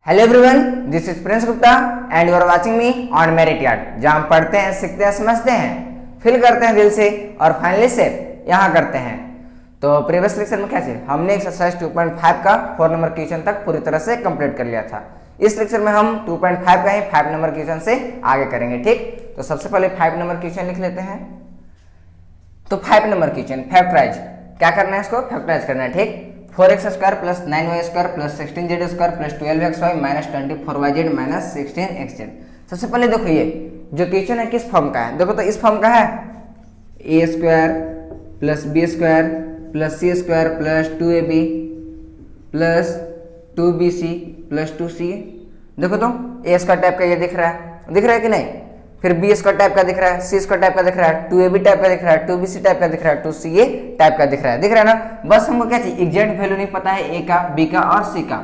Hello everyone, this is Prince Gupta and you are watching me on Merit Yard, जहां हम पढ़ते हैं, सीखते हैं, समझते हैं, फिल करते हैं दिल से और फाइनली से यहाँ करते हैं। तो प्रीवियस लेक्चर में क्या चीज हमने एक्सरसाइज 2.5 का 4 नंबर क्वेश्चन तक पूरी तरह से कंप्लीट कर लिया था। इस लेक्चर में हम 2.5 का ही 5 नंबर क्वेश्चन से आगे करेंगे। ठीक, तो सबसे पहले 5 नंबर क्वेश्चन लिख लेते हैं। तो 5 नंबर क्वेश्चन फैक्टराइज, क्या करना है, इसको फैक्टराइज करना है। ठीक, 4x square plus 9y square plus 16z square plus 12xy minus 24yz minus 16xz। सबसे पहले देखो ये जो क्वेश्चन है किस फॉर्म का है, देखो तो इस फॉर्म का है a square plus b square plus c square plus 2ab plus 2bc plus 2ca। देखो तो a स्क्वायर टाइप का ये दिख रहा है कि नहीं, फिर बी स्क्वायर टाइप का दिख रहा है, सी स्क्वायर टाइप का दिख रहा है, 2ab टाइप का दिख रहा है, 2bc टाइप का दिख रहा है, 2ca टाइप का दिख रहा है ना। बस हमको क्या चाहिए, एग्जैक्ट वैल्यू नहीं पता है ए का, बी का और सी का।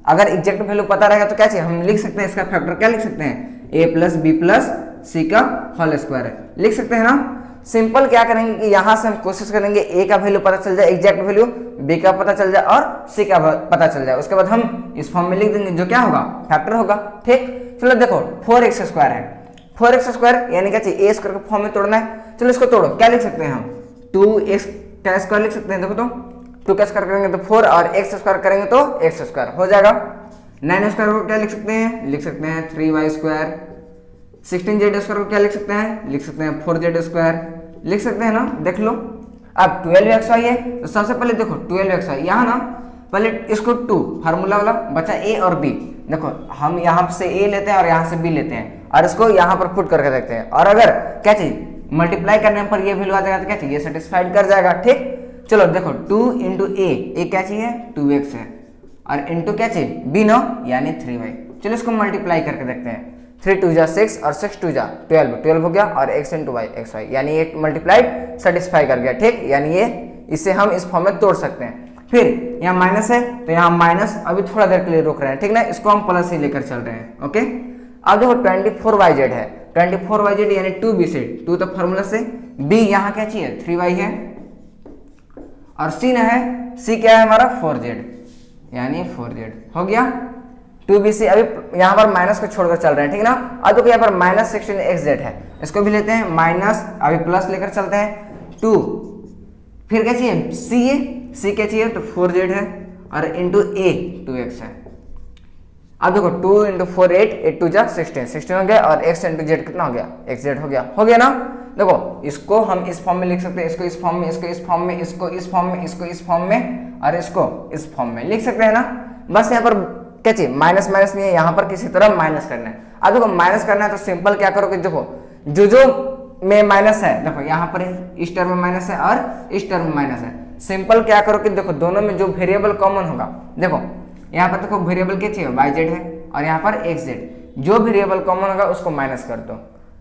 अगर एग्जैक्ट वैल्यू पता रहेगा तो क्या चाहिए, हम लिख सकते हैं इसका फैक्टर, क्या लिख सकते हैं, ए प्लस बी प्लस सी का होल स्क्वायर लिख सकते हैं ना। सिंपल क्या करेंगे कि यहाँ से हम कोशिश करेंगे ए का वैल्यू पता चल जाए एग्जैक्ट वैल्यू, बी का पता चल जाए और सी का पता चल जाए, उसके बाद हम इस फॉर्म में लिख देंगे जो क्या होगा, फैक्टर होगा। ठीक, चलो देखो 4x स्क्वायर है, 4x स्क्वायर यानी क्या चाहिए, ए स्क्वायर के फॉर्म में तोड़ना है। चलो इसको तोड़ो, क्या लिख सकते हैं हम, 2x का स्क्वायर लिख सकते हैं। देखो तो 2 का स्क्वायर करेंगे तो 4 और x स्क्वायर करेंगे तो x स्क्वायर हो जाएगा। 9 स्क्वायर को क्या लिख सकते हैं, लिख सकते हैं 3y स्क्वायर। 16z स्क्वायर को क्या लिख सकते हैं, लिख सकते हैं 4z स्क्वायर, लिख सकते हैं ना, देख लो। अब 12xy है तो सबसे पहले देखो 12xy यहाँ ना, पहले इसको 2 फार्मूला वाला बचा a और b। देखो हम यहाँ से a लेते हैं और यहाँ से b लेते हैं और इसको यहाँ पर पुट करके देखते हैं, और अगर क्या चाहिए मल्टीप्लाई करने पर ये वैल्यू आ जाएगा तो क्या चाहिए, सेटिस्फाइड कर जाएगा। ठीक, चलो देखो 2 इंटू ए क्या चाहिए 2x है, और इंटू क्या चाहिए b नो यानी 3y। चलो इसको मल्टीप्लाई करके देखते हैं, 3 2 जा 6 और 6 2 जा 12 हो गया, और x इंटू वाई xy यानी एक मल्टीप्लाइड सेटिस्फाई कर गया। ठीक, यानी ये इसे हम इस फॉर्म में तोड़ सकते हैं। फिर यहाँ माइनस है तो यहाँ माइनस अभी थोड़ा देर के लिए रोक रहे हैं, ठीक ना, इसको हम प्लस ही लेकर चल रहे हैं। ओके, अब देखो 24yz है, 24yz यानी 2bc, 2 तो फॉर्मूला से, b यहाँ क्या चाहिए 3y है, और c ना है, c क्या है हमारा 4z यानी 4z हो गया। 2bc अभी यहाँ पर माइनस को छोड़कर चल रहे हैं, ठीक ना। अब देखो यहाँ पर माइनस 16xz है, इसको भी लेते हैं माइनस, अभी प्लस लेकर चलते हैं 2, फिर क्या चाहिए c क्या चाहिए तो 4z है, और इंटू a 2x है। अब देखो 2 इंटू 4 8 2 जा 16 हो गया, और x इंटू जेड कितना हो गया, xz हो गया ना। देखो इसको हम इस फॉर्म में लिख सकते हैं, इसको इस फॉर्म में, इसको इस फॉर्म में, इसको इस फॉर्म में, इसको इस फॉर्म में, और इसको इस फॉर्म में लिख सकते हैं ना। बस यहाँ पर क्या चाहिए, माइनस माइनस नहीं है, यहाँ पर किसी तरह माइनस करना है। अब देखो माइनस करना है तो सिंपल क्या करोगे, देखो जो में माइनस है, देखो यहाँ पर इस टर्म में माइनस है और इस टर्म में माइनस है। सिंपल क्या करो कि देखो दोनों में जो वेरिएबल कॉमन होगा, देखो यहाँ पर देखो वेरिएबल क्या चाहिए yz है, और यहाँ पर xz, जो वेरिएबल कॉमन होगा उसको माइनस कर दो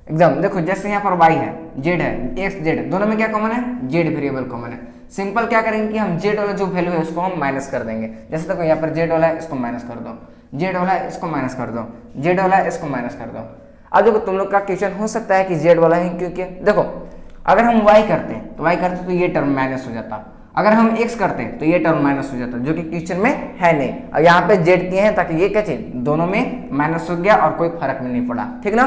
एकदम। देखो जैसे यहाँ पर y है, z है, xz, दोनों में क्या कॉमन है, z वेरिएबल कॉमन है। सिंपल क्या करेंगे कि हम z वाला जो वैल्यू है उसको हम माइनस कर देंगे। जैसे देखो यहाँ पर z वाला है, इसको माइनस कर दो, z वाला है, इसको माइनस कर दो, z वाला है, इसको माइनस कर दो। अब देखो तुम लोग का क्वेश्चन हो सकता है कि z वाला ही क्यों किया। देखो अगर हम y करते तो ये टर्म माइनस हो जाता, अगर हम x करते हैं तो ये टर्म माइनस हो जाता, जो कि क्वेश्चन में है नहीं। और यहाँ पे z किए हैं ताकि ये क्या चाहिए, दोनों में माइनस हो गया और कोई फर्क में नहीं पड़ा, ठीक ना।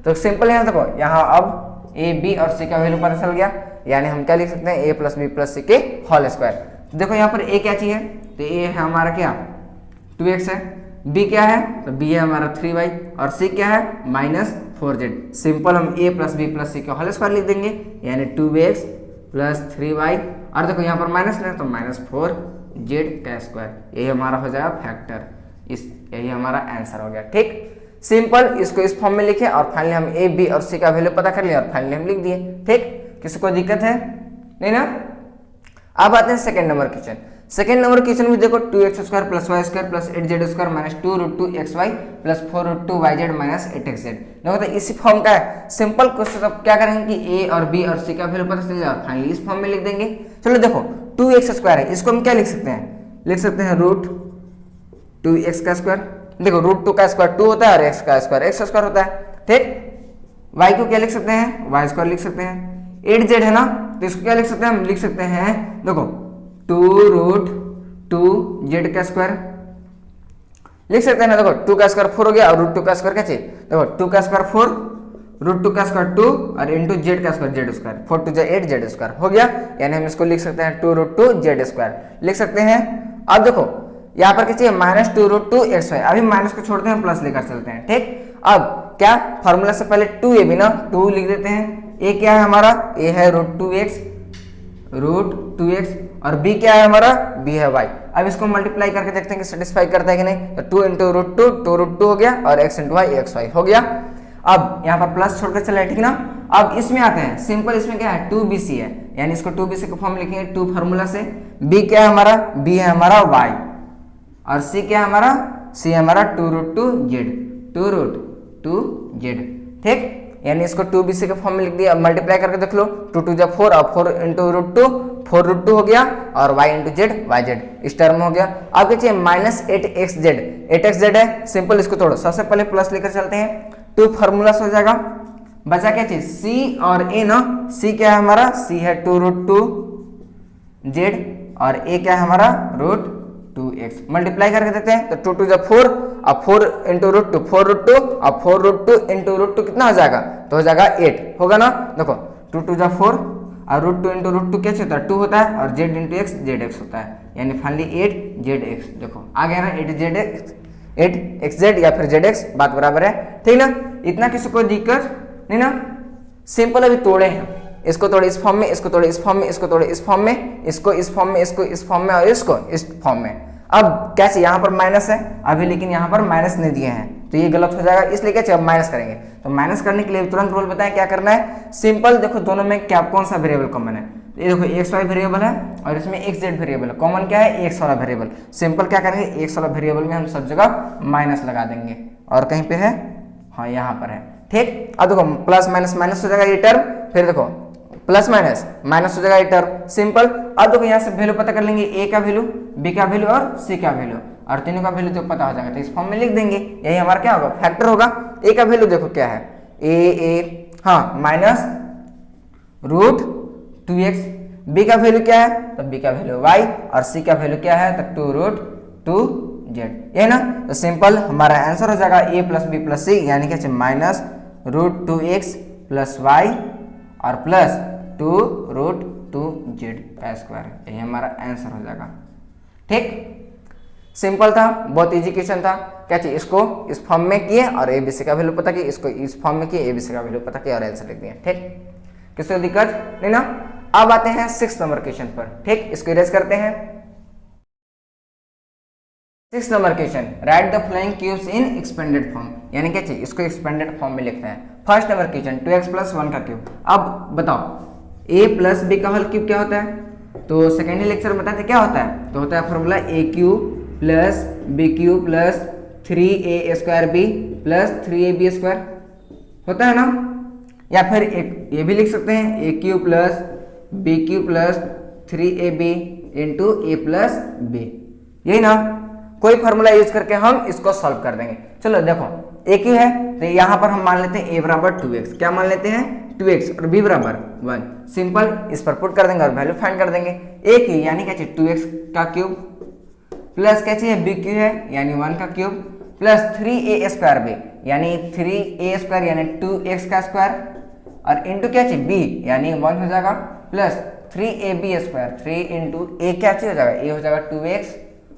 तो सिंपल यहाँ देखो, यहाँ अब a b और c का वैल्यू पता चल गया, यानी हम क्या लिख सकते हैं, a प्लस बी प्लस सी के होल स्क्वायर। तो देखो यहाँ पर a क्या चाहिए, तो a है हमारा क्या 2x है, b क्या है तो b है हमारा 3y, और c क्या है माइनस 4z। सिंपल हम a प्लस बी प्लस सी का होल स्क्वायर लिख देंगे, यानी 2x प्लस 3y, और देखो यहाँ पर माइनस है तो माइनस 4z का स्क्वायर, यही हमारा हो जाएगा फैक्टर, यही हमारा आंसर हो गया। ठीक, सिंपल इसको इस फॉर्म में लिखे, और फाइनली हम a b और c का वैल्यू पता कर लिया और फाइनली हम लिख दिए। ठीक, किसी को दिक्कत है नहीं ना। अब आते हैं second number question. Second number question में देखो 2x square plus Y square plus 8z square minus 2√2xy plus 4√2yz minus 8xz। देखो तो इसी फॉर्म का है। सिंपल क्वेश्चन अब क्या करेंगे कि a और b और c का वैल्यू पता चल जाए और फाइनली इस फॉर्म में लिख देंगे। चलो देखो 2x स्क्वायर है, इसको हम क्या लिख सकते हैं, लिख सकते हैं √2x का स्क्वायर। देखो √2 का स्क्वायर 2 होता है और x का स्क्वायर x स्क्वायर होता है। ठीक, y को क्या लिख सकते हैं, y स्क्वायर लिख सकते हैं। 8z है ना, तो इसको क्या लिख सकते हैं, हम लिख सकते हैं देखो 2√2z का स्क्वायर लिख सकते हैं ना, देखो 2 का स्क्वायर 4 हो गया और रूट 2 का स्क्वायर क्या चाहिए, देखो 2 का स्क्वायर 4, रूट 2 का स्क्वायर 2 और इंटू जेड का square Z square, 4 2 8 Z square हो गया। यानी हम इसको लिख सकते हैं 2 रूट 2 जेड स्क्वायर लिख सकते हैं। अब देखो यहाँ पर क्या चाहिए, माइनस 2 रूट 2 एक्स वाई, अभी माइनस को छोड़ते हैं प्लस लेकर चलते हैं। ठीक, अब क्या फॉर्मूला से पहले 2 ए बी ना 2 लिख देते हैं। ए क्या है हमारा, ए है रूट 2x और b क्या है हमारा, b है y। अब इसको मल्टीप्लाई करके देखते हैं कि सेटिस्फाई करता है कि नहीं, तो 2 इंटू रूट 2 रूट 2 हो गया और x into Y X Y हो गया। अब यहाँ पर प्लस छोड़कर चला है, ठीक ना। अब इसमें आते हैं, सिंपल इसमें क्या है 2bc है, यानी इसको 2bc का फॉर्म लिखेंगे 2 फार्मूला से। b क्या है हमारा, b है हमारा y और c क्या है हमारा, c है हमारा 2 रूट 2 z। ठीक, यानी इसको 2bc के फॉर्म में लिख दिया। अब मल्टीप्लाई करके देख लो, 2 2 जा 4 और 4 इंटू रूट 2 4 रूट 2 हो गया और y into Z Y Z इस टर्म हो गया। अब क्या चाहिए, माइनस 8xz है, सिंपल इसको तोड़ो। सबसे पहले प्लस लेकर चलते हैं, 2 फार्मूला हो जाएगा, बचा क्या चाहिए c और a ना। c क्या है हमारा, c है 2 रूट 2 z और a क्या है हमारा रूट 2x। मल्टीप्लाई करके देते हैं, तो 2 2 जा 4 और 4 इंटू रूट 2 4 रूट 2 और 4 रूट 2 इंटू रूट 2 कितना हो जाएगा, तो हो जाएगा 8 होगा ना। देखो 2 2 जा 4 और रूट 2 इंटू रूट 2 क्या होता है 2 होता है और z into x Z x होता है, यानी फाइनली 8zx। देखो आ गया ना 8xz या फिर zx, बात बराबर है, ठीक ना। इतना किसी को दिक्कत नहीं ना, सिंपल अभी तोड़े हैं, इसको तोड़े इस फॉर्म में, इसको तोड़े इस फॉर्म में, इसको तोड़े इस फॉर्म में, इसको इस फॉर्म में, इसको इस फॉर्म में और इसको इस फॉर्म में। अब क्या चाहिए, यहाँ पर माइनस है अभी, लेकिन यहाँ पर माइनस नहीं दिए हैं तो ये गलत हो जाएगा, इसलिए क्या चाहिए, अब माइनस करेंगे। तो माइनस करने के लिए तुरंत रूल बताएं क्या करना है, सिंपल देखो दोनों में क्या कौन सा वेरिएबल कॉमन है। तो ये देखो एक्स वाई वेरिएबल है और इसमें एक्स जेड वेरिएबल है, कॉमन क्या है, एक्स वाला वेरिएबल। सिंपल क्या करेंगे, एक्स वाला वेरिएबल में हम सब जगह माइनस लगा देंगे और कहीं पे है, हाँ यहाँ पर है। ठीक, अब देखो प्लस माइनस माइनस हो जाएगा ये टर्म, फिर देखो प्लस माइनस माइनस हो जाएगा ये टर्म, सिंपल। अब देखो यहाँ से वैल्यू पता कर लेंगे, ए का वैल्यू, बी का वैल्यू और सी का वैल्यू, और तीनों का वैल्यू तो पता हो जाएगा, तो इस फॉर्म में लिख देंगे। यही हमारा क्या होगा, फैक्टर होगा। ए का वैल्यू देखो क्या है, ए हाँ माइनस रूट 2x, बी का वैल्यू क्या है, तो बी का वैल्यू y और सी का वैल्यू क्या है, तो 2 रूट 2z, ये ना। तो सिंपल हमारा आंसर हो जाएगा a plus B plus C, यानी क्या minus root 2x plus y और प्लस 2 रूट 2z स्क्वायर, यही हमारा आंसर हो जाएगा। ठीक, सिंपल था, बहुत इजी क्वेश्चन था। क्या चाहिए, इसको इस फॉर्म में किए और एबीसी का वैल्यू पता किए, इसको इस फॉर्म में किए, एबीसी का वैल्यू पता किया और आंसर लिख दिया। ठीक, किसी को दिक्कत नहीं ना। अब आते हैं 6 नंबर क्वेश्चन पर। ठीक, इसको इरेज करते हैं। 6 number question, right the flowing cubes in expanded form, यानी क्या चाहिए, इसको एक्सपेंडेड फॉर्म में लिखते हैं। First number question 2x plus 1 का क्यूब। अब बताओ a प्लस बी का होल क्यूब क्या होता है, तो सेकेंड लेक्चर में बताते क्या होता है, तो होता है formula a cube plus B cube plus 3a square B plus 3ab square होता है ना। या फिर एक ये भी लिख सकते हैं, a cube plus B cube plus 3ab into a plus B, यही ना। कोई फार्मूला यूज करके हम इसको सॉल्व कर देंगे। चलो देखो a क्यू है, तो यहाँ पर हम मान लेते हैं a बराबर 2x, क्या मान लेते हैं 2x और b बराबर 1, सिंपल इस पर पुट कर देंगे और वैल्यू फाइंड कर देंगे। a क्यू यानी क्या चाहिए 2x का क्यूब प्लस क्या चाहिए b क्यू है यानी 1 का cube plus 3a square b यानी 3a स्क्वायर यानी 2x का स्क्वायर और इंटू क्या चाहिए b यानी 1 हो जाएगा plus 3ab square 3 into a क्या चाहिए हो जाएगा, a हो जाएगा 2x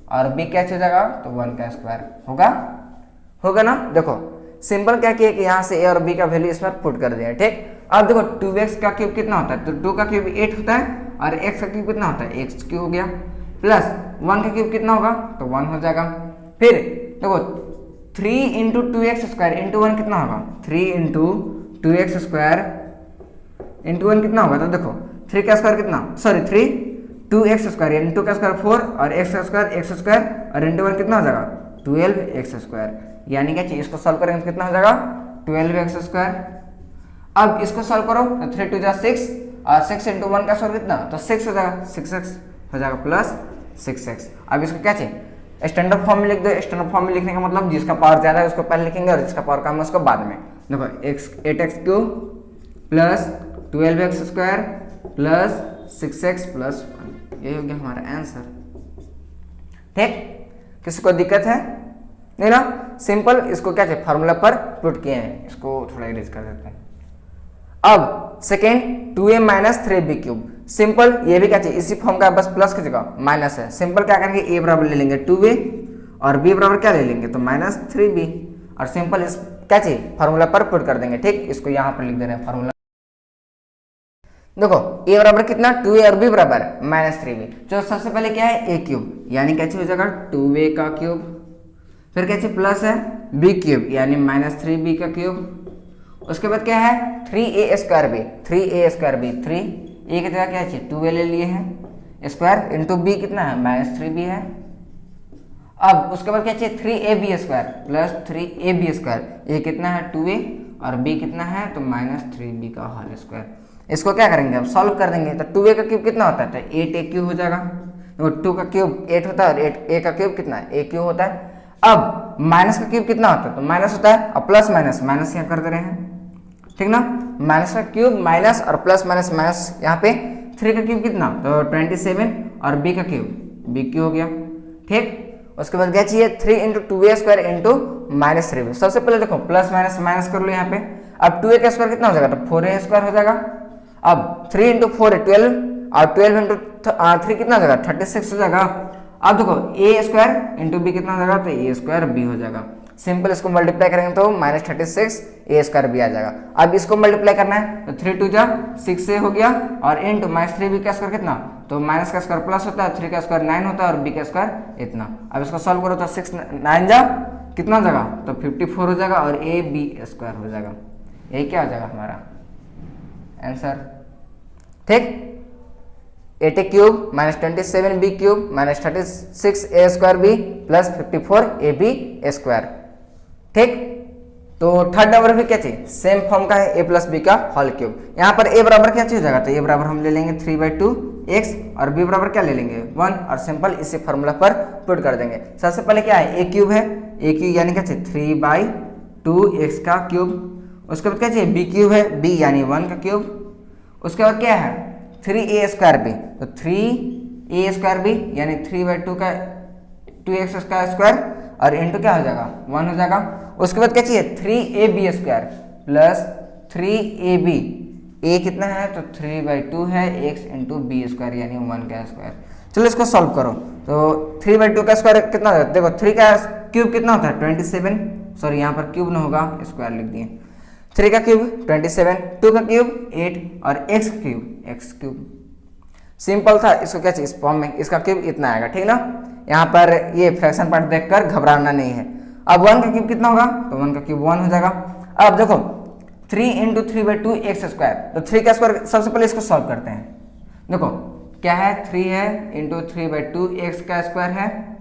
और b क्या चाहिए हो जाएगा, तो 1 का स्क्वायर होगा ना। देखो सिंपल क्या किया कि यहाँ से a और b का वैल्यू इसमें पुट कर दिया। ठीक, अब देखो 2x का क्यूब कितना होता है, तो 2 का क्यूब 8 होता है और x का क्यूब कितना होता है, x क्यूब हो गया प्लस 1 का क्यूब कितना होगा, तो 1 हो जाएगा। फिर देखो 3 इंटू 2x स्क्वायर इंटू 1 कितना होगा, 3 इंटू 2x स्क्वायर इंटू 1 कितना होगा, तो देखो 3 का स्क्वायर कितना, सॉरी 3 2x स्क्वायर यानी 2 का स्क्वायर 4 और x स्क्वायर और इंटू 1 कितना हो जाएगा 12x स्क्वायर, यानी क्या चाहिए, इसको सॉल्व करेंगे तो कितना हो जाएगा 12x स्क्वायर। अब इसको सॉल्व करो तो 3 2 जा 6 और 6 इंटू 1 का स्क्वायर कितना, तो 6 हो जाएगा, 6x हो जाएगा प्लस 6x। अब इसको क्या चाहिए, स्टैंडर्ड फॉर्म में लिख दो। स्टैंडर्ड फॉर्म में लिखने का मतलब जिसका पावर ज्यादा है उसको पहले लिखेंगे और जिसका पावर कम है उसको बाद में। देखो 8x cube plus 12x square plus 6x plus 1, यही हो गया हमारा आंसर। ठीक, किसी को दिक्कत है, नहीं ना, सिंपल इसको क्या चाहिए फार्मूला पर पुट किए हैं, इसको थोड़ा इरेज कर देते हैं। अब second 2a minus 3b cube, simple ये भी क्या चाहिए इसी फॉर्म का, बस प्लस की जगह माइनस है। सिंपल क्या करेंगे a बराबर ले लेंगे 2a और b बराबर क्या ले लेंगे तो माइनस 3b, और सिंपल इस क्या चाहिए फार्मूला पर पुट कर देंगे। ठीक, इसको यहाँ पर लिख दे रहे हैं फार्मूला। देखो a बराबर कितना 2a और b बराबर माइनस 3b, जो सबसे पहले क्या है a क्यूब यानी क्या चाहिए हो जाएगा 2a का क्यूब, फिर क्या चाहिए प्लस है b क्यूब यानी माइनस 3b का क्यूब, उसके बाद क्या है 3a square b, 3a square b 3 a की जगह क्या चाहिए 2a ले लिए हैं स्क्वायर इंटू b कितना है माइनस 3b है। अब उसके बाद क्या चाहिए 3ab square plus 3ab square, a कितना है 2a और b कितना है तो माइनस 3b का होल स्क्वायर। इसको क्या करेंगे अब सॉल्व कर देंगे, तो 2a का क्यूब कितना होता है तो 8a क्यूब हो जाएगा, तो 2 का क्यूब 8 होता है और 8a का क्यूब कितना है a क्यूब होता है। अब माइनस का क्यूब कितना होता है तो माइनस होता है, और प्लस माइनस माइनस यहाँ कर दे रहे हैं, ठीक ना, माइनस का क्यूब माइनस और प्लस माइनस माइनस, यहाँ पे 3 का क्यूब कितना तो 27 और b का क्यूब b क्यूब हो गया। ठीक, उसके बाद क्या चाहिए 3 into 2a square into minus 3b। सबसे पहले देखो प्लस माइनस माइनस कर लो यहाँ पे, अब 2a का स्क्वायर कितना हो जाएगा तो 4a स्क्वायर हो जाएगा। अब 3 इंटू 4 है 12 और 12 इंटू 3 कितना हो जाएगा 36 हो जाएगा। अब देखो a स्क्वायर इंटू b कितना हो जाएगा तो a स्क्वायर b हो जाएगा। सिंपल इसको मल्टीप्लाई करेंगे तो माइनस 36 a स्क्वायर b आ जाएगा। अब इसको मल्टीप्लाई करना है तो 3 2 जा 6a हो गया और इंटू माइनस 3b का स्क्वायर कितना तो माइनस का स्क्वायर प्लस होता है, 3 का स्क्वायर 9 होता है और b का स्क्वायर इतना। अब इसको सॉल्व करो तो 6 9 जा कितना हो जाएगा तो 54 हो जाएगा और a b स्क्वायर हो जाएगा। यही क्या हो जाएगा हमारा आंसर। ठीक, 8a cube minus 27b cube minus 36a square b plus 54ab square. ठीक, तो थर्ड नंबर भी क्या चाहिए सेम फॉर्म का है a प्लस बी का होल क्यूब। यहाँ पर a बराबर क्या चाहिए हो जाएगा तो a बराबर हम ले लेंगे 3/2x और b बराबर क्या ले लेंगे 1 और सिंपल इसी फॉर्मूला पर पुट कर देंगे। सबसे पहले क्या है a क्यूब है, a क्यूब यानी क्या चाहिए 3/2x का क्यूब, उसके बाद क्या चाहिए b क्यूब है b यानी 1 का क्यूब, उसके बाद क्या है 3a स्क्वायर b तो 3a स्क्वायर b यानी 3/2 का 2x का स्क्वायर और इंटू क्या हो जाएगा 1 हो जाएगा। उसके बाद क्या चाहिए 3ab square plus 3ab, a कितना है तो 3/2 है x इंटू b स्क्वायर यानी 1 का स्क्वायर। चलो इसको सॉल्व करो तो 3/2 का स्क्वायर कितना होता है, देखो 3 का क्यूब कितना होता है 27, सॉरी यहाँ पर क्यूब ना होगा स्क्वायर लिख दिए, 3 का क्यूब 27, 2 का क्यूब 8 और x क्यूब सिंपल था। इसको क्या चाहिए इस फॉर्म में इसका क्यूब इतना आएगा, ठीक ना। यहाँ पर ये फ्रैक्शन पार्ट देखकर घबराना नहीं है। अब 1 का क्यूब कितना होगा तो 1 का क्यूब 1 हो जाएगा। अब देखो 3 इंटू 3/2 एक्स स्क्वायर, तो 3 का स्क्वायर सबसे पहले इसको सॉल्व करते हैं। देखो क्या है 3 है इंटू 3/2 एक्स का स्क्वायर है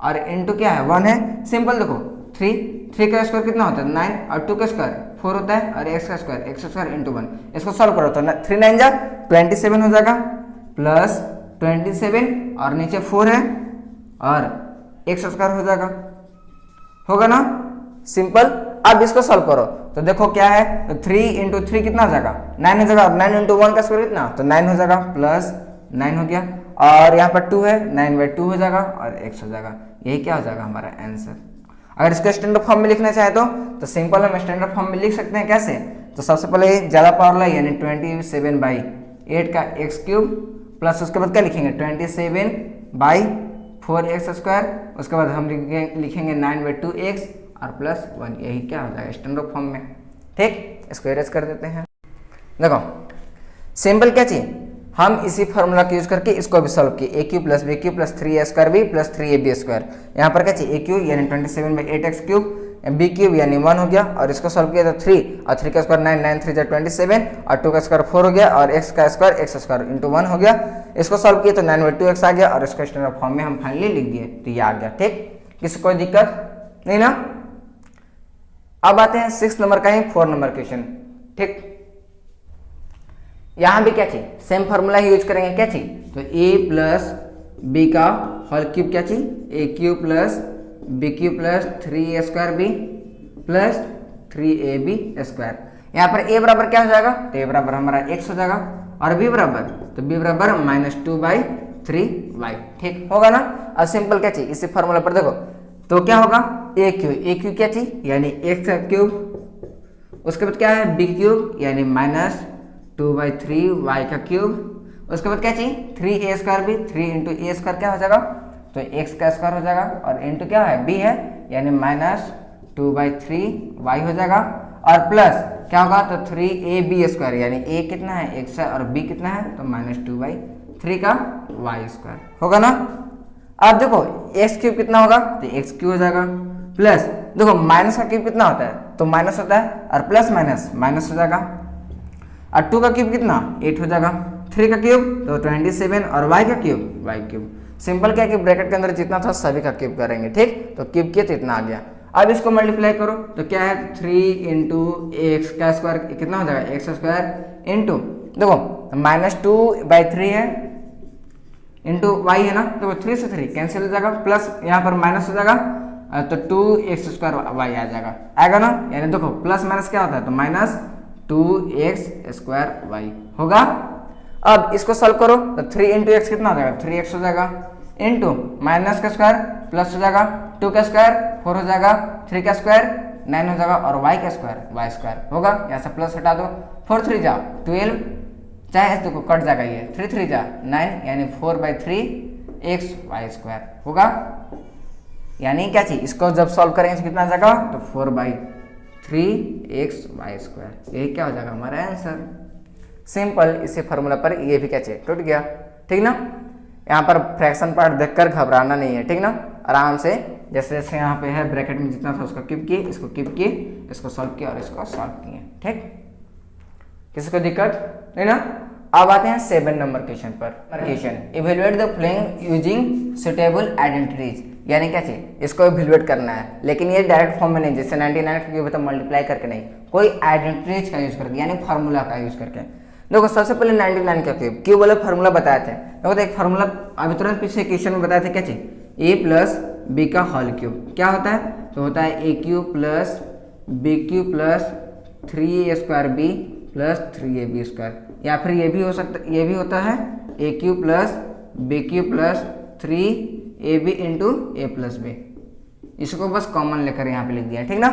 और इंटू क्या है 1 है। सिंपल देखो 3 का स्क्वायर कितना होता है 9 और 2 का स्क्वायर 4 होता है और एक्स का स्क्वायर इंटू 1, इसको सॉल्व करो तो 3 9 जा 27 हो जाएगा प्लस 27 और नीचे 4 है और एक्स स्क्वायर हो जाएगा, होगा ना सिंपल। अब इसको सॉल्व करो तो देखो क्या है तो 3 इंटू 3 कितना हो जाएगा 9 हो जाएगा, 9 इंटू 1 का स्क्वायर कितना तो 9 हो जाएगा प्लस 9 हो गया और यहाँ पर 2 है 9/2 हो जाएगा और x हो जाएगा। यही क्या हो जाएगा हमारा आंसर। अगर इसको स्टैंडर्ड फॉर्म में लिखना चाहे तो सिंपल हम स्टैंडर्ड फॉर्म में लिख सकते हैं। कैसे तो सबसे पहले ज़्यादा पावर वाला यानी 27/8 का x क्यूब प्लस उसके बाद क्या लिखेंगे 27/4x स्क्वायर, उसके बाद हम लिखेंगे 9/2x और प्लस 1। यही क्या हो जाएगा स्टैंडर्ड फॉर्म में। ठीक, इसको इरेज कर देते हैं। देखो सिंपल क्या चाहिए हम इसी फार्मूला का यूज करके इसको भी सॉल्व किए a cube plus b cube plus 3a square b plus 3ab square. यहाँ पर क्या चाहिए a क्यूब यानी 27/8x क्यूब, b क्यूब यानी 1 हो गया और इसको सॉल्व किया तो 3 और 3 का स्क्वायर 9 9 3 जा 27 और 2 का स्क्वायर 4 हो गया और x का स्क्वायर x स्क्वायर इंटू 1 हो गया। इसको सॉल्व किया तो 9/2x आ गया और इसको स्टैंडर्ड फॉर्म में हम फाइनली लिख दिए तो ये आ गया। ठीक, किसी कोई दिक्कत नहीं ना। अब आते हैं 6 नंबर का ही 4 नंबर क्वेश्चन। ठीक, यहां भी क्या चाहिए सेम फार्मूला ही यूज करेंगे। क्या चाहिए तो a प्लस b का होल क्यूब क्या चाहिए a cube plus b cube plus 3a square b plus 3ab square. यहाँ पर a बराबर क्या हो जाएगा तो a बराबर हमारा x हो जाएगा और b बराबर तो b बराबर -2/3y। ठीक होगा ना। और सिंपल क्या चाहिए इसी फार्मूला पर देखो तो क्या होगा ए क्यू क्या चीज यानी एक्स का क्यूब, उसके बाद क्या है बी क्यूब यानी माइनस 2/3 वाई का क्यूब, उसके बाद क्या चाहिए 3a² भी, 3 इंटू ए स्क्वायर क्या हो जाएगा तो एक्स का स्क्वायर हो जाएगा, और इंटू क्या है बी है यानी माइनस 2/3 वाई हो जाएगा, और प्लस क्या होगा तो 3ab² यानी ए कितना है एक्स है और बी कितना है तो माइनस 2/3 का वाई स्क्वायर होगा ना। अब देखो एक्स क्यूब कितना होगा तो एक्स क्यूब हो जाएगा, प्लस देखो माइनस का क्यूब कितना होता है तो माइनस होता है, और प्लस माइनस माइनस हो जाएगा, और 2 का क्यूब कितना 8 हो जाएगा, 3 का क्यूब तो 27 और y का क्यूब y क्यूब। सिंपल क्या है कि ब्रैकेट के अंदर जितना था सभी का क्यूब करेंगे, ठीक तो क्यूब किया तो इतना आ गया। अब इसको मल्टीप्लाई करो तो क्या है 3 इंटू एक्स का स्क्वायर कितना हो जाएगा एक्स स्क्वायर इंटू देखो -2/3 है इंटू वाई है ना, देखो 3 से 3 कैंसिल हो जाएगा, प्लस यहाँ पर माइनस हो जाएगा तो 2x² वाई आ जाएगा, आएगा ना, यानी देखो प्लस माइनस क्या होता है तो माइनस 2x² वाई होगा। अब इसको सॉल्व करो तो 3 इंटू एक्स कितना हो जाएगा 3x हो जाएगा, इंटू माइनस का स्क्वायर प्लस हो जाएगा, 2 का स्क्वायर 4 हो जाएगा, 3 का स्क्वायर 9 हो जाएगा, और y का स्क्वायर y स्क्वायर होगा, यहाँ से प्लस हटा दो, 4 3 जा 12, चाहे ऐसे को कट जाएगा ये 3 3 जा 9 यानी 4/3 x y स्क्वायर होगा। यानी क्या चीज इसको जब सॉल्व करेंगे तो कितना आ जाएगा तो 4/3 x y स्क्वायर, यही क्या हो जाएगा हमारा आंसर। सिंपल, इसी फॉर्मूला पर ये भी क्या चाहिए टूट गया, ठीक ना। यहाँ पर फ्रैक्शन पार्ट देखकर घबराना नहीं है, ठीक ना, आराम से जैसे जैसे यहाँ पे है ब्रैकेट में जितना था उसको कीप किए, इसको कीप किए, इसको सॉल्व किया और इसको सॉल्व किए, ठीक, किसी को दिक्कत नहीं ना। अब आते हैं 7 नंबर क्वेश्चन पर। Question evaluate the following using suitable identities, यानी क्या चाहिए इसको इवेलुएट करना है, लेकिन ये डायरेक्ट फॉर्म में नहीं, जैसे 99 का क्यूब है तो मल्टीप्लाई करके नहीं, कोई आइडेंटिटीज का यूज करके यानी फार्मूला का यूज करके। देखो सबसे पहले 99 का क्यूब वाला फार्मूला बताए थे, देखो तो एक फार्मूला अभी तुरंत पीछे क्वेश्चन में बताए थे, क्या चाहिए a प्लस बी का होल क्यूब क्या होता है तो होता है a cube plus B cube plus 3a² b plus 3ab², या फिर ये भी हो सकता, ये भी होता है a cube plus B cube plus 3ab into A plus B, इसको बस कॉमन लेकर यहाँ पे लिख दिया, ठीक ना,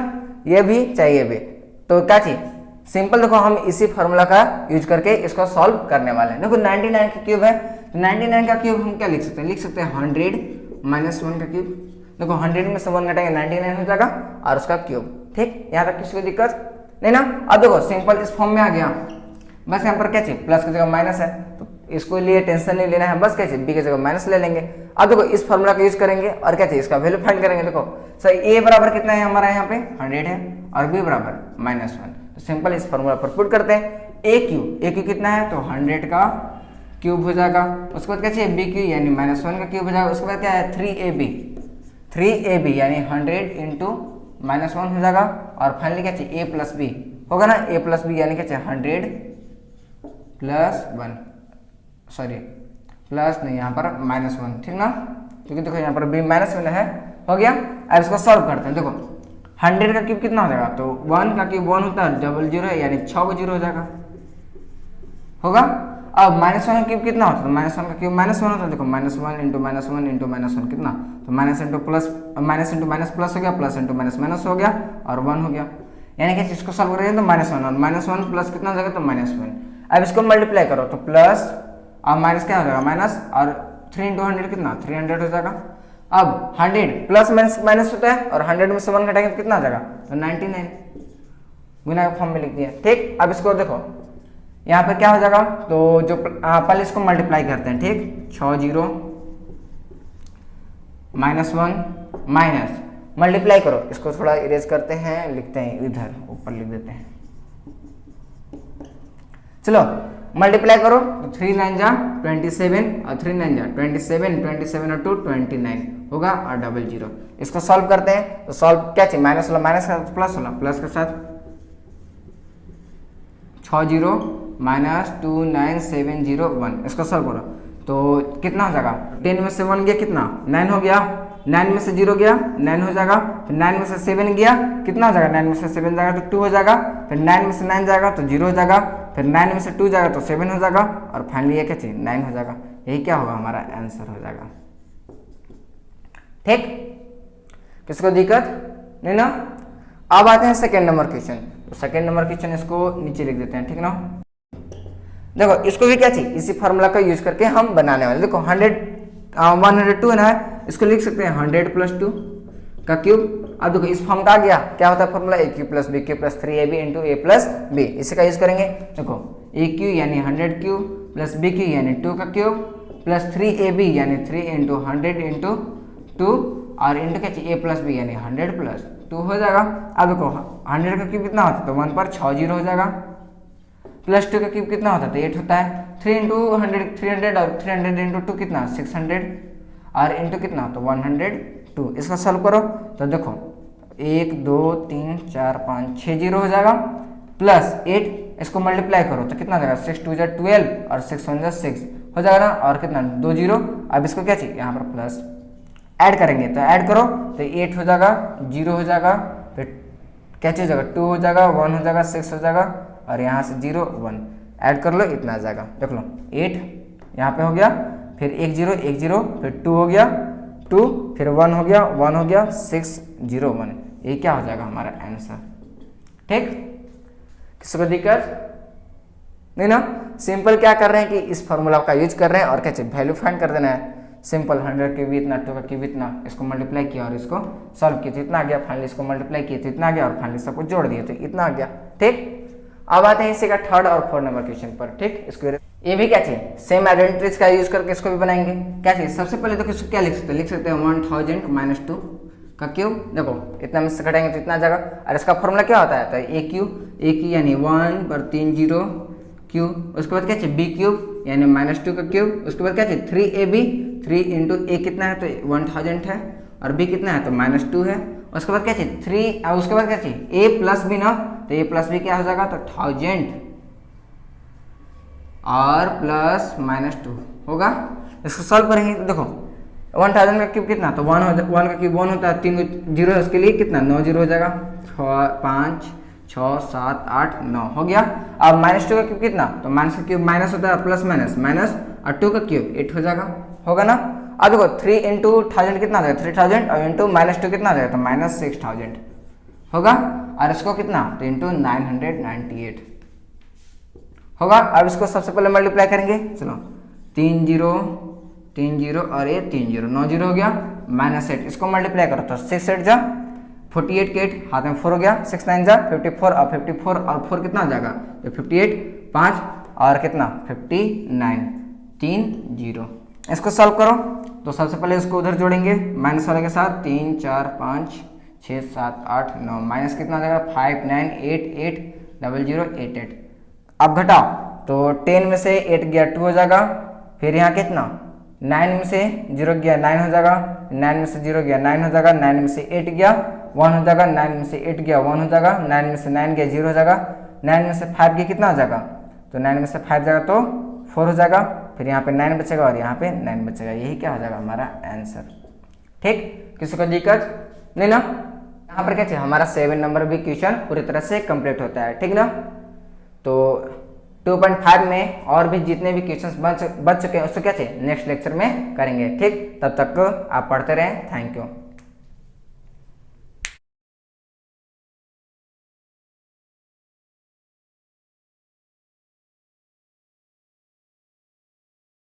ये भी चाहिए भी। तो क्या चाहिए सिंपल, देखो हम इसी फार्मूला का यूज करके इसको सॉल्व करने वाले हैं। देखो 99 का क्यूब है तो 99 का क्यूब हम क्या लिख सकते हैं, लिख सकते हैं 100 माइनस 1 का क्यूब, देखो 100 में से 1 घटाएंगे 99 हो जाएगा और उसका क्यूब, ठीक, यहाँ तक किसी को दिक्कत नहीं ना। अब देखो सिंपल इस फॉर्म में आ गया, बस यहाँ पर क्या चाहिए प्लस की जगह माइनस है तो इसको लिए टेंशन नहीं लेना है, बस क्या चाहिए बी की जगह माइनस ले लेंगे। अब देखो इस फार्मूला का यूज करेंगे और क्या चाहिए इसका वैल्यू फाइंड करेंगे। देखो सर ए बराबर कितना है हमारा यहाँ पे 100 है और बी बराबर -1, तो सिंपल इस फार्मूला पर पुट करते हैं। ए क्यू कितना है तो 100 का क्यूब हो जाएगा, उसके बाद क्या चाहिए बी क्यू यानी -1 का क्यूब हो जाएगा, उसके बाद क्या है 3ab यानी 100 इंटू -1 हो जाएगा, और फाइनली क्या चाहिए a प्लस बी होगा ना, a प्लस बी यानी क्या चाहिए 100 प्लस 1, सॉरी प्लस नहीं यहाँ पर -1, ठीक ना, क्योंकि देखो यहाँ पर b -1 है, हो गया। अब इसको सॉल्व करते हैं। देखो 100 का क्यूब कितना हो जाएगा तो 1 का क्यूब 1 होता है, डबल 0 है यानी 6 0 हो जाएगा, होगा। अब -1 का क्यूब कितना होता है, -1 का क्यूब -1 होता है, देखो -1 इंटू -1 इंटू -1 कितना तो माइनस इंटू माइनस प्लस हो गया, प्लस इंटू माइनस हो गया और 1 हो गया, यानी कि इसको सॉल्व करेंगे तो -1 और -1 प्लस कितना हो जाएगा तो -1। अब इसको मल्टीप्लाई करो तो प्लस और माइनस क्या हो जाएगा माइनस, और 3 इंटू 100 कितना 300 हो जाएगा। अब 100 प्लस माइनस होता है और 100 में से 1 घटाएंगे तो कितना आ जाएगा तो 99, गुना के फॉर्म में लिख दिया, ठीक। अब इसको देखो यहाँ पे क्या हो जाएगा तो जो पहले इसको मल्टीप्लाई करते हैं, ठीक, 6 0 -1 माइनस मल्टीप्लाई करो, इसको थोड़ा इरेज करते हैं, लिखते हैं इधर ऊपर लिख देते हैं, चलो मल्टीप्लाई करो तो 3 9 जा 27 और 3 9 जा 27 और 2 29 होगा और डबल 0। इसको सॉल्व करते हैं तो सॉल्व क्या चाहिए माइनस वाला माइनस का प्लस वाला प्लस के साथ 6 0 -29701, इसको सॉल्व करो तो कितना हो जाएगा 10 में से 1 गया कितना 9 हो गया, 9 में से 0 गया 9 हो जाएगा, फिर 9 में से 7 गया कितना हो जाएगा 9 में से 7 जाएगा तो 2 हो जाएगा, फिर 9 में से 9 जाएगा तो 0 हो जाएगा, फिर 9 में से 2 जाएगा तो 7 हो जाएगा और फाइनली ये क्या चाहिए 9 हो जाएगा, यही क्या होगा हमारा आंसर हो जाएगा, ठीक। किसको दिक्कत नहीं ना। अब आते हैं सेकेंड नंबर क्वेश्चन। तो सेकेंड नंबर क्वेश्चन इसको नीचे लिख देते हैं, ठीक ना। देखो इसको भी क्या चाहिए, इसी फॉर्मूला का यूज करके हम बनाने वाले। देखो 102 है ना, इसको लिख सकते हैं 100 + 2 का क्यूब। अब देखो इस फॉर्म का आ गया, क्या होता है formula, A cube plus B cube plus 3ab into A plus B, इसी का यूज करेंगे। देखो ए क्यू यानी 100 क्यूब प्लस बी क्यू यानी 2 का क्यूब प्लस 3ab यानी 3 इंटू 100 इंटू 2 और इंटू क्या चाहिए, ए प्लस बी यानी 100 + 2 हो जाएगा। अब देखो 100 का क्यूब कितना होता है, तो 1 पर 6 जीरो हो जाएगा, प्लस 2 का क्यूब कितना होता है, तो 8 होता है। 3 इंटू 100 300 और 300 इंटू 2 कितना 600 और इंटू कितना तो 102। इसका सॉल्व करो तो देखो 1 2 3 4 5 6 जीरो हो जाएगा, प्लस 8 इसको मल्टीप्लाई करो तो कितना जाएगा, 6 2 जा 12 और 6 1 जा 6 हो जाएगा ना, और कितना 2 जीरो। अब इसको क्या चाहिए, यहाँ पर प्लस ऐड करेंगे तो ऐड करो तो 8 हो जाएगा, 0 हो जाएगा, फिर क्या चीज हो जाएगा 2 हो जाएगा, 1 हो जाएगा, 6 हो जाएगा और यहाँ से 0 1 ऐड कर लो, इतना आ जाएगा। देख लो 8 यहाँ पे हो गया, फिर 1 0 1 0, फिर 2 हो गया 2, फिर 1 हो गया 1 हो गया 6 0 1, ये क्या हो जाएगा हमारा आंसर। ठीक, किसी को दिक्कत नहीं ना। सिंपल क्या कर रहे हैं कि इस फॉर्मूला का यूज कर रहे हैं और क्या चाहिए, वैल्यू फाइंड कर देना है। सिंपल 100 के भी इतना, 2 का क्यूब इतना, इसको मल्टीप्लाई किया और इसको सॉल्व किया तो इतना आ गया, फाइनली इसको मल्टीप्लाई किया तो इतना आ गया और फाइनली सबको जोड़ दिया तो इतना आ गया। ठीक, अब आते हैं इसी का थर्ड और फोर्थ नंबर क्वेश्चन पर। ठीक, इसको ये भी क्या चाहिए, सेम आइडेंटिटीज का यूज करके इसको भी बनाएंगे। क्या चाहिए, सबसे पहले तो इसको क्या लिख सकते हैं, लिख सकते हैं 1000 - 2 का क्यूब। देखो इतना में से घटाएंगे तो इतना आ जाएगा, और इसका फॉर्मूला क्या होता है, तो ए क्यू यानी 1 पर 3 जीरो क्यूब, उसके बाद क्या चाहिए बी क्यूब यानी -2 का क्यूब, उसके बाद क्या चाहिए 3ab, 3 इंटू ए कितना है तो 1000 है और बी कितना है तो -2 है, उसके बाद क्या चाहिए 3 और उसके बाद क्या चाहिए ए प्लस बी ना, तो ए प्लस बी क्या हो जाएगा तो 1000 और प्लस -2 होगा। इसको सॉल्व करेंगे तो देखो 1000 का क्यूब कितना तो 1 का क्यूब 1 होता है, 3 जीरो है उसके लिए कितना 9 जीरो हो जाएगा, 5 6 7 8 9 हो गया। अब -2 का क्यूब कितना तो माइनस का क्यूब माइनस होता है, प्लस माइनस माइनस और 2 का क्यूब 8 हो जाएगा, होगा ना। अब देखो 3 इंटू 1000 कितना आ जाएगा 3000 और इंटू -2 कितना आ जाएगा तो -6000 होगा, और इसको कितना तो इंटू 998 होगा। अब इसको सबसे पहले मल्टीप्लाई करेंगे, चलो 3 0 3 0 और ये 3 0 9 0 हो गया, -8 इसको मल्टीप्लाई करो तो 6 8 जा 48 के 8 हाथ में 4 हो गया, 6 9 जा 54 और 54 और 4 कितना आ जाएगा तो 58 5 और कितना 59 3 0। इसको सॉल्व करो तो सबसे पहले इसको उधर जोड़ेंगे माइनस वाले के साथ, 3 4 5 6 7 8 9 माइनस कितना आ जाएगा 5 9 8 8 0 0 8 8। अब घटाओ तो 10 में से 8 गया 2 हो जाएगा, फिर यहाँ कितना 9 में से 0 गया 9 हो जाएगा, 9 में से 0 गया 9 हो जाएगा, 9 में से 8 गया 1 हो जाएगा, 9 में से 8 गया 1 हो जाएगा, 9 में से 9 गया 0 हो जाएगा, 9 में से 5 गया कितना हो जाएगा तो 9 में से 5 जाएगा तो 4 हो जाएगा, फिर यहाँ पे 9 बचेगा और यहाँ पे 9 बचेगा, यही क्या हो जाएगा हमारा आंसर। ठीक, किसी को दिक्कत नहीं ना। यहाँ पर क्या चाहिए हमारा 7 नंबर भी क्वेश्चन पूरी तरह से कंप्लीट होता है, ठीक ना। तो 2.5 में और भी जितने भी क्वेश्चंस बच चुके हैं उसको क्या चाहिए नेक्स्ट लेक्चर में करेंगे। ठीक, तब तक आप पढ़ते रहें, थैंक यू।